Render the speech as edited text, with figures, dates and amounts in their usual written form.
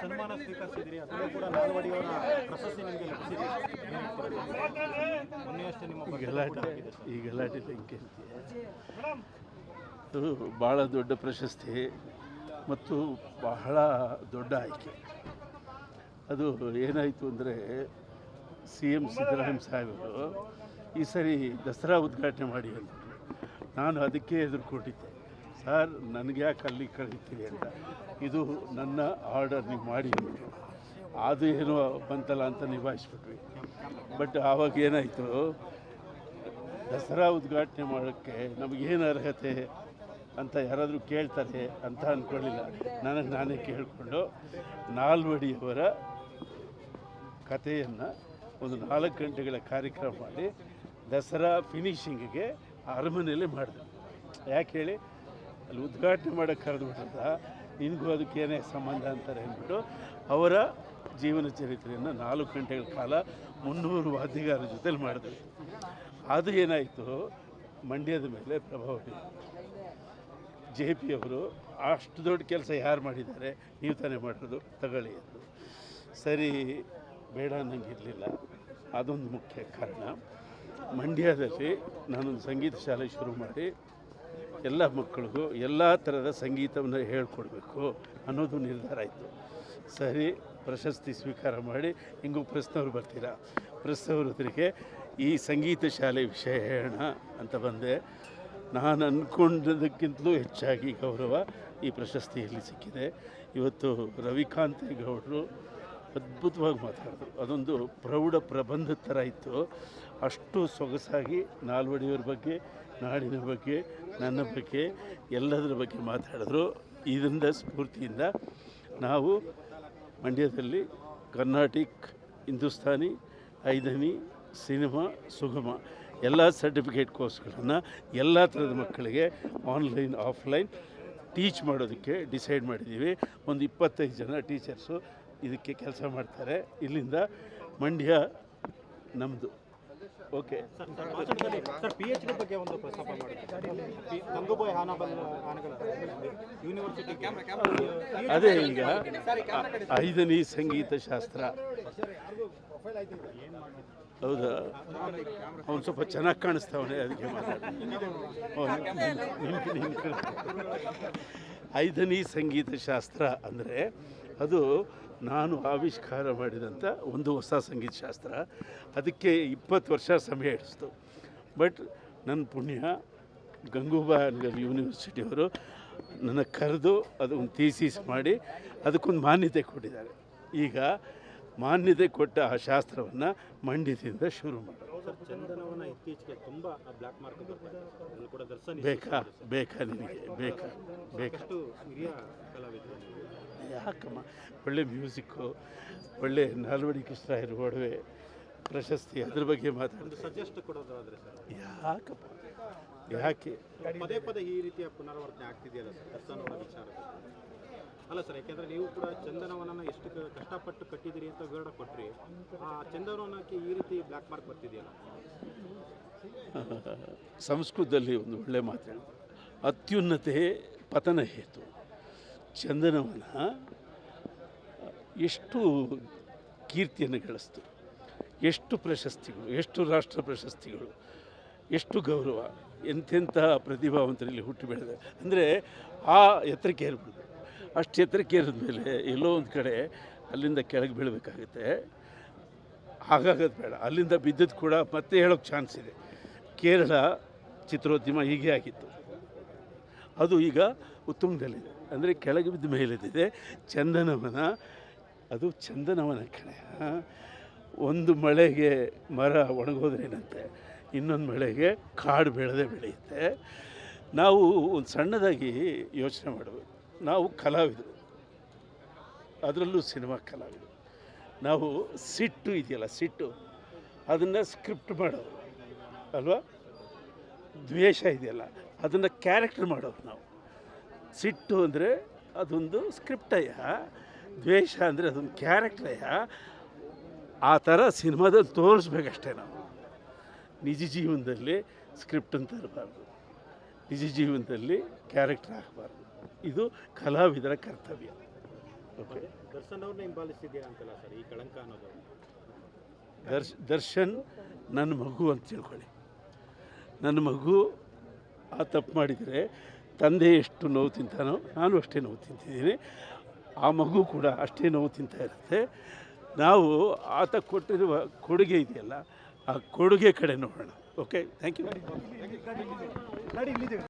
ಸನ್ಮಾನ ಸ್ವೀಕರಿಸಿದ್ರಿ, ಅದರಲ್ಲೂ ಕೂಡ ನಾಲ್ವಡಿಯವರ ಪ್ರಶಸ್ತಿ ನಿಮಗೆ ಲಭಿಸಿದೆ. ಮೊನ್ನೆಯಷ್ಟೇ ನಿಮ್ಮ ಈ ಗಲಾಟೆ ಬೆಂಕಿ ಅದು ಭಾಳ ದೊಡ್ಡ ಪ್ರಶಸ್ತಿ ಮತ್ತು ಬಹಳ ದೊಡ್ಡ ಆಯ್ಕೆ. ಅದು ಏನಾಯಿತು ಅಂದರೆ CM ಸಿದ್ದರಾಮಯ್ಯ ಸಾಹೇಬರು ಈ ಸರಿ ದಸರಾ ಉದ್ಘಾಟನೆ ಮಾಡಿ ಅಂದರು. ನಾನು ಅದಕ್ಕೆ ಎದುರುಕೊಂಡಿದ್ದೆ, ಸರ್ ನನಗೆ ಯಾಕೆ ಅಲ್ಲಿ ಕಳೀತೀರಿ ಅಂತ, ಇದು ನನ್ನ ಆರ್ಡರ್ ನೀವು ಮಾಡಿ ಅಂದರು. ಅದು ಏನೋ ಬಂತಲ್ಲ ಅಂತ ನಿಭಾಯಿಸ್ಬಿಟ್ವಿ. ಬಟ್ ಆವಾಗ ಏನಾಯಿತು, ದಸರಾ ಉದ್ಘಾಟನೆ ಮಾಡೋಕ್ಕೆ ನಮಗೇನು ಅರ್ಹತೆ ಅಂತ ಯಾರಾದರೂ ಕೇಳ್ತಾರೆ ಅಂತ ಅಂದ್ಕೊಳ್ಳಿಲ್ಲ. ನನಗೆ ನಾನೇ ಕೇಳಿಕೊಂಡು ನಾಲ್ವಡಿಯವರ ಕಥೆಯನ್ನು ಒಂದು 4 ಗಂಟೆಗಳ ಕಾರ್ಯಕ್ರಮ ಮಾಡಿ ದಸರಾ ಫಿನಿಷಿಂಗಿಗೆ ಅರಮನೆಯಲ್ಲೇ ಮಾಡಿದೆ. ಯಾಕೆ ಹೇಳಿ, ಅಲ್ಲಿ ಉದ್ಘಾಟನೆ ಮಾಡೋಕ್ಕೆ ಕರೆದುಬಿಟ್ರದ ನಿನಗೂ ಅದಕ್ಕೇನೇ ಸಂಬಂಧ ಅಂತಾರೆ ಅಂದ್ಬಿಟ್ಟು ಅವರ ಜೀವನ ಚರಿತ್ರೆಯನ್ನು 4 ಗಂಟೆಗಳ ಕಾಲ 300 ವಾದ್ಯಗಾರರ ಜೊತೆಲಿ ಮಾಡಿದ್ವಿ. ಅದು ಏನಾಯಿತು, ಮಂಡ್ಯದ ಮೇಲೆ ಪ್ರಭಾವ ಬೀರಿತು. JP ಅವರು ಅಷ್ಟು ದೊಡ್ಡ ಕೆಲಸ ಯಾರು ಮಾಡಿದ್ದಾರೆ, ನೀವು ತಾನೇ ಮಾಡೋದು, ತಗೊಳ್ಳಿ ಅದು ಸರಿ ಬೇಡ ಅನ್ನಂಗಿರಲಿಲ್ಲ. ಅದೊಂದು ಮುಖ್ಯ ಕಾರಣ. ಮಂಡ್ಯದಲ್ಲಿ ನಾನೊಂದು ಸಂಗೀತ ಶಾಲೆ ಶುರು ಮಾಡಿ ಎಲ್ಲ ಮಕ್ಕಳಿಗೂ ಎಲ್ಲ ಥರದ ಸಂಗೀತವನ್ನು ಹೇಳ್ಕೊಡ್ಬೇಕು ಅನ್ನೋದು ನಿರ್ಧಾರ ಆಯಿತು. ಸರಿ, ಪ್ರಶಸ್ತಿ ಸ್ವೀಕಾರ ಮಾಡಿ ಹಿಂಗೂ ಪ್ರೆಸ್ನವ್ರು ಬರ್ತೀರಾ, ಪ್ರೆಸ್ನವ್ರಿಗೆ ಈ ಸಂಗೀತ ಶಾಲೆ ವಿಷಯ ಹೇಳೋಣ ಅಂತ ಬಂದೆ. ನಾನು ಅಂದ್ಕೊಂಡದಕ್ಕಿಂತಲೂ ಹೆಚ್ಚಾಗಿ ಗೌರವ ಈ ಪ್ರಶಸ್ತಿಯಲ್ಲಿ ಸಿಕ್ಕಿದೆ. ಇವತ್ತು ರವಿಕಾಂತ್ ಗೌಡರು ಅದ್ಭುತವಾಗಿ ಮಾತಾಡಿದ್ರು. ಅದೊಂದು ಪ್ರೌಢ ಪ್ರಬಂಧದ ಥರ ಇತ್ತು. ಅಷ್ಟು ಸೊಗಸಾಗಿ ನಾಲ್ವಡಿಯವರ ಬಗ್ಗೆ, ನಾಡಿನ ಬಗ್ಗೆ, ನನ್ನ ಬಗ್ಗೆ, ಎಲ್ಲದರ ಬಗ್ಗೆ ಮಾತಾಡಿದ್ರು. ಇದರಿಂದ ಸ್ಫೂರ್ತಿಯಿಂದ ನಾವು ಮಂಡ್ಯದಲ್ಲಿ ಕರ್ನಾಟಿಕ್, ಹಿಂದೂಸ್ತಾನಿ, ಐದನಿ, ಸಿನಿಮಾ, ಸುಗಮ ಎಲ್ಲ ಸರ್ಟಿಫಿಕೇಟ್ ಕೋರ್ಸ್ಗಳನ್ನು ಎಲ್ಲ ಥರದ ಮಕ್ಕಳಿಗೆ ಆನ್ಲೈನ್ ಆಫ್ಲೈನ್ ಟೀಚ್ ಮಾಡೋದಕ್ಕೆ ಡಿಸೈಡ್ ಮಾಡಿದ್ದೀವಿ. ಒಂದು 25 ಜನ ಟೀಚರ್ಸು ಇದಕ್ಕೆ ಕೆಲಸ ಮಾಡ್ತಾರೆ. ಇಲ್ಲಿಂದ ಮಂಡ್ಯ ನಮ್ಮದು. ಓಕೆ ಸರ್, PhD ಬಗ್ಗೆ ಒಂದು ಪ್ರಸ್ತಾಪ ಮಾಡಿದ್ವಿ. ಗಂಗೂಬಾಯಿ ಹಾನಗಲ್ ಯೂನಿವರ್ಸಿಟಿ ಅದೇ ಈಗ 5ನೇ ಸಂಗೀತ ಶಾಸ್ತ್ರ. ಹೌದಾ, ಅವನು ಸ್ವಲ್ಪ ಚೆನ್ನಾಗಿ ಕಾಣಿಸ್ತಾವನೆ, ಅದಕ್ಕೆ ಮಾತಾಡ್ತೀನಿ. 5ನೇ ಸಂಗೀತ ಶಾಸ್ತ್ರ ಅಂದರೆ ಅದು ನಾನು ಆವಿಷ್ಕಾರ ಮಾಡಿದಂಥ ಒಂದು ಹೊಸ ಸಂಗೀತ ಶಾಸ್ತ್ರ. ಅದಕ್ಕೆ 20 ವರ್ಷ ಸಮಯ ಹಿಡಿಸ್ತು. ಬಟ್ ನನ್ನ ಪುಣ್ಯ, ಗಂಗೂಬಾಯಿ ಯೂನಿವರ್ಸಿಟಿಯವರು ನನ್ನ ಕರೆದು ಅದೊಂದು ಥೀಸಿಸ್ ಮಾಡಿ ಅದಕ್ಕೊಂದು ಮಾನ್ಯತೆ ಕೊಟ್ಟಿದ್ದಾರೆ. ಈಗ ಮಾನ್ಯತೆ ಕೊಟ್ಟ ಆ ಶಾಸ್ತ್ರವನ್ನು ಮಂಡ್ಯದಿಂದ ಶುರು ಮಾಡಿ. ಚಂದನವನ ಇತ್ತೀಚೆಗೆ ತುಂಬ ಬ್ಲ್ಯಾಕ್ ಮಾರ್ಕ್ ಕೂಡ ಬೇಕಾ ನಿನಗೆ ಬೇಕಾ ಹಿರಿಯ ಕಲಾವಿದರು, ಯಾಕಮ್ಮ, ಒಳ್ಳೆ ಮ್ಯೂಸಿಕ್ಕು, ಒಳ್ಳೆ ನಾಲ್ವಡಿ ಕೃಷ್ಣರಾಯರ ಒಡವೆ ಪ್ರಶಸ್ತಿ, ಅದ್ರ ಬಗ್ಗೆ ಮಾತಾಡೋದು ಸಜೆಸ್ಟ್ ಕೊಡೋದಾದರೆ ಯಾಕಪ್ಪ, ಯಾಕೆ ಪದೇ ಪದೇ ಈ ರೀತಿಯ ಪುನರಾವರ್ತನೆ ಆಗ್ತಿದೆಯಲ್ಲ ಸರ್ ದರ್ಶನವನ ವಿಚಾರ? ಅಲ್ಲ ಸರ್, ಯಾಕೆಂದರೆ ನೀವು ಕೂಡ ಚಂದನವನನ್ನು ಎಷ್ಟು ಕಷ್ಟಪಟ್ಟು ಕಟ್ಟಿದ್ದೀರಿ ಅಂತ ವಿವರಣೆ ಕೊಟ್ಟರಿ. ಆ ಚಂದನವನಕ್ಕೆ ಈ ರೀತಿ ಬ್ಲ್ಯಾಕ್ ಮಾರ್ಕ್ ಬರ್ತಿದೆಯಲ್ಲ? ಸಂಸ್ಕೃತದಲ್ಲಿ ಒಂದು ಒಳ್ಳೆ ಮಾತು, ಅತ್ಯುನ್ನತೆ ಪತನ ಹೇತು. ಚಂದನವನ ಎಷ್ಟು ಕೀರ್ತಿಯನ್ನು ಗಳಿಸ್ತು, ಎಷ್ಟು ಪ್ರಶಸ್ತಿಗಳು, ಎಷ್ಟು ರಾಷ್ಟ್ರ ಪ್ರಶಸ್ತಿಗಳು, ಎಷ್ಟು ಗೌರವ, ಎಂತೆಂಥ ಪ್ರತಿಭಾವಂತರಲ್ಲಿ ಹುಟ್ಟು ಬೆಳೆದ. ಅಂದರೆ ಆ ಎತ್ತರಕ್ಕೆ ಏರ್ಬಿಡ್ದು. ಅಷ್ಟು ಎತ್ತರಕ್ಕೆ ಏರಿದ ಮೇಲೆ ಎಲ್ಲೋ ಒಂದು ಕಡೆ ಅಲ್ಲಿಂದ ಕೆಳಗೆ ಬೀಳಬೇಕಾಗುತ್ತೆ. ಹಾಗಾಗೋದು ಬೇಡ. ಅಲ್ಲಿಂದ ಬಿದ್ದದ್ದು ಕೂಡ ಮತ್ತೆ ಹೇಳೋಕ್ಕೆ ಚಾನ್ಸ್ ಇದೆ. ಕೇರಳ ಚಿತ್ರೋದ್ಯಮ ಹೀಗೆ ಆಗಿತ್ತು, ಅದು ಈಗ ಉತ್ತುಂಗದಲ್ಲಿದೆ. ಅಂದರೆ ಕೆಳಗೆ ಬಿದ್ದ ಮೇಲಿದೆ. ಚಂದನವನ, ಅದು ಚಂದನವನ ಕಡೆ. ಒಂದು ಮಳೆಗೆ ಮರ ಒಣಗೋದ್ರೇನಂತೆ, ಇನ್ನೊಂದು ಮಳೆಗೆ ಕಾಡು ಬೆಳೆಯುತ್ತೆ. ನಾವು ಒಂದು ಸಣ್ಣದಾಗಿ ಯೋಚನೆ ಮಾಡಬೇಕು. ನಾವು ಕಲಾವಿದರು, ಅದರಲ್ಲೂ ಸಿನಿಮಾ ಕಲಾವಿದರು. ನಾವು ಸಿಟ್ಟು ಇದೆಯಲ್ಲ, ಸಿಟ್ಟು ಅದನ್ನು ಸ್ಕ್ರಿಪ್ಟ್ ಮಾಡೋರು ಅಲ್ವಾ? ದ್ವೇಷ ಇದೆಯಲ್ಲ, ಅದನ್ನು ಕ್ಯಾರೆಕ್ಟರ್ ಮಾಡೋರು ನಾವು. ಸಿಟ್ಟು ಅಂದರೆ ಅದೊಂದು ಸ್ಕ್ರಿಪ್ಟಯ್ಯ, ದ್ವೇಷ ಅಂದರೆ ಅದೊಂದು ಕ್ಯಾರೆಕ್ಟರಯ್ಯ. ಆ ಥರ ಸಿನಿಮಾದಲ್ಲಿ ತೋರಿಸ್ಬೇಕಷ್ಟೇ ನಾವು. ನಿಜ ಜೀವನದಲ್ಲಿ ಸ್ಕ್ರಿಪ್ಟನ್ನು ತರಬಾರ್ದು, ನಿಜ ಜೀವನದಲ್ಲಿ ಕ್ಯಾರೆಕ್ಟರ್ ಹಾಕಬಾರ್ದು. ಇದು ಕಲಾವಿದರ ಕರ್ತವ್ಯ. ಓಕೆ. ದರ್ಶನ್ ಅವ್ರನ್ನ ಹಿಂಬಾಲಿಸ್ತಿದ್ದೀರಾ ಅಂತಲ್ಲ ಸರ್ ಈ ಕಳಂಕ ಅನ್ನೋದು? ದರ್ಶನ್ ನನ್ನ ಮಗು ಅಂತ ತಿಳ್ಕೊಳ್ಳಿ. ನನ್ನ ಮಗು ಆ ತಪ್ಪು ಮಾಡಿದರೆ ತಂದೆ ಎಷ್ಟು ನೋವು ತಿಂತಾನೋ ನಾನು ಅಷ್ಟೇ ನೋವು ತಿಂತಿದ್ದೀನಿ. ಆ ಮಗು ಕೂಡ ಅಷ್ಟೇ ನೋವು ತಿಂತಾ ಇರುತ್ತೆ. ನಾವು ಆತ ಕೊಟ್ಟಿರುವ ಕೊಡುಗೆ ಇದೆಯಲ್ಲ, ಆ ಕೊಡುಗೆ ಕಡೆ ನೋಡೋಣ. Okay, thank you.